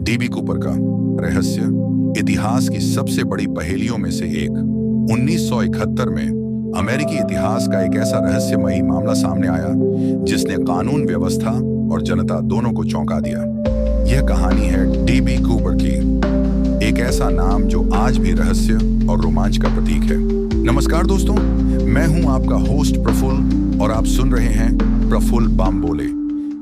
DB Cooper का रहस्य इतिहास की सबसे बड़ी पहेलियों में से एक। 1971 में अमेरिकी इतिहास का एक ऐसा रहस्यमयी मामला सामने आया जिसने कानून व्यवस्था और जनता दोनों को चौंका दिया। यह कहानी है डीबी कूपर की, एक ऐसा नाम जो आज भी रहस्य और रोमांच का प्रतीक है। नमस्कार दोस्तों, मैं हूं आपका होस्ट प्रफुल्ल और आप सुन रहे हैं प्रफुल्ल बम बोले,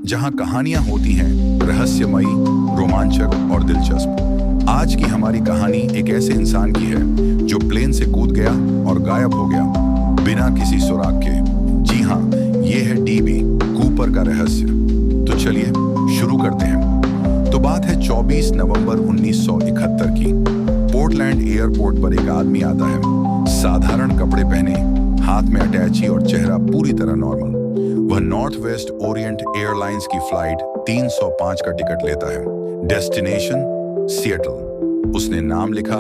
जहां कहानियां होती हैं रहस्यमयी, रोमांचक और दिलचस्प। आज की हमारी कहानी एक ऐसे इंसान की है जो प्लेन से कूद गया और गायब हो गया बिना किसी सुराग के। जी हाँ, ये है डीबी कूपर का रहस्य। तो चलिए शुरू करते हैं। तो बात है 24 नवंबर 1971 की। पोर्टलैंड एयरपोर्ट पर एक आदमी आता है, साधारण कपड़े पहने, हाथ में अटैची और चेहरा पूरी तरह नॉर्मल। वह नॉर्थ वेस्ट ओरिएंट एयरलाइंस की फ्लाइट 305 का टिकट लेता है। Destination Seattle. उसने नाम लिखा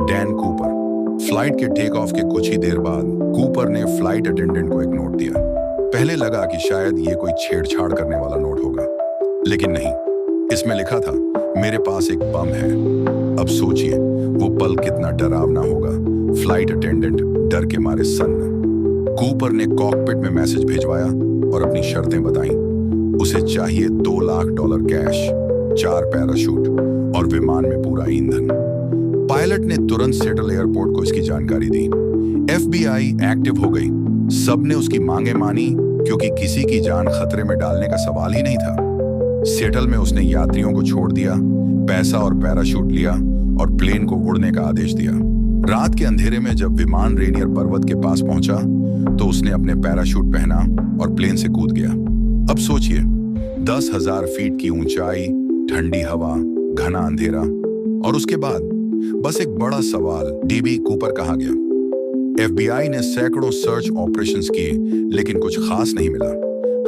डैन कूपर। फ्लाइट के टेक ऑफ के कुछ ही देर बाद कूपर ने फ्लाइट अटेंडेंट को एक नोट दिया। पहले लगा कि शायद ये कोई छेड़छाड़ करने वाला नोट होगा, लेकिन नहीं। इसमें लिखा था, मेरे पास एक बम है। अब सोचिए वो पल कितना डरावना होगा। फ्लाइट अटेंडेंट डर के मारे सन्न। कूपर ने कॉकपिट में मैसेज भिजवाया और अपनी शर्तें बताईं। उसे चाहिए $2 लाख कैश, 4 पैराशूट और विमान में पूरा ईंधन। पायलट ने तुरंत सेटल एयरपोर्ट को इसकी जानकारी दी। FBI एक्टिव हो गई। सबने उसकी मांगे मानी क्योंकि किसी की जान खतरे में डालने का सवाल ही नहीं था। सेटल में उसने यात्रियों को छोड़ दिया, पैसा और पैराशूट लिया और प्लेन को उड़ने का आदेश दिया। रात के अंधेरे में जब विमान रेनियर पर्वत के पास पहुंचा तो उसने अपने पैराशूट पहना और प्लेन से कूद गया। अब सोचिए, 10,000 फीट की ऊंचाई, ठंडी हवा, घना अंधेरा और उसके बाद बस एक बड़ा सवाल, डीबी कूपर कहाँ गया? FBI ने सैकड़ों सर्च ऑपरेशंस किए, लेकिन कुछ खास नहीं मिला।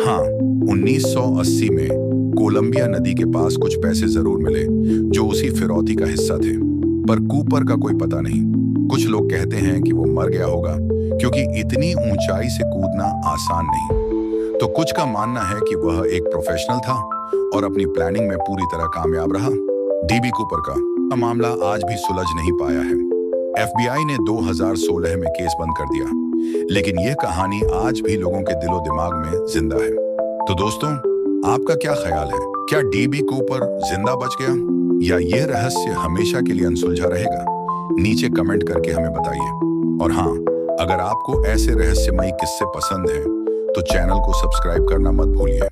हाँ, 1980 में कोलंबिया नदी के पास कुछ पैसे जरूर मिले जो उसी फिरौती का हिस्सा थे, पर कूपर का कोई पता नहीं। कुछ लोग कहते हैं कि वो मर गया होगा क्योंकि इतनी ऊंचाई से कूदना आसान नहीं। तो कुछ का मानना है कि वह एक प्रोफेशनल था और अपनी प्लानिंग में पूरी तरह कामयाब रहा। डीबी कूपर का मामला आज भी सुलझ नहीं पाया है। FBI ने 2016 में केस बंद कर दिया, लेकिन यह कहानी आज भी लोगों के दिलो दिमाग में जिंदा है। तो दोस्तों, आपका क्या ख्याल है? क्या डीबी कूपर जिंदा बच गया या यह रहस्य हमेशा के लिए अनसुलझा रहेगा? नीचे कमेंट करके हमें बताइए। और हाँ, अगर आपको ऐसे रहस्यमयी किस्से पसंद हैं तो चैनल को सब्सक्राइब करना मत भूलिए।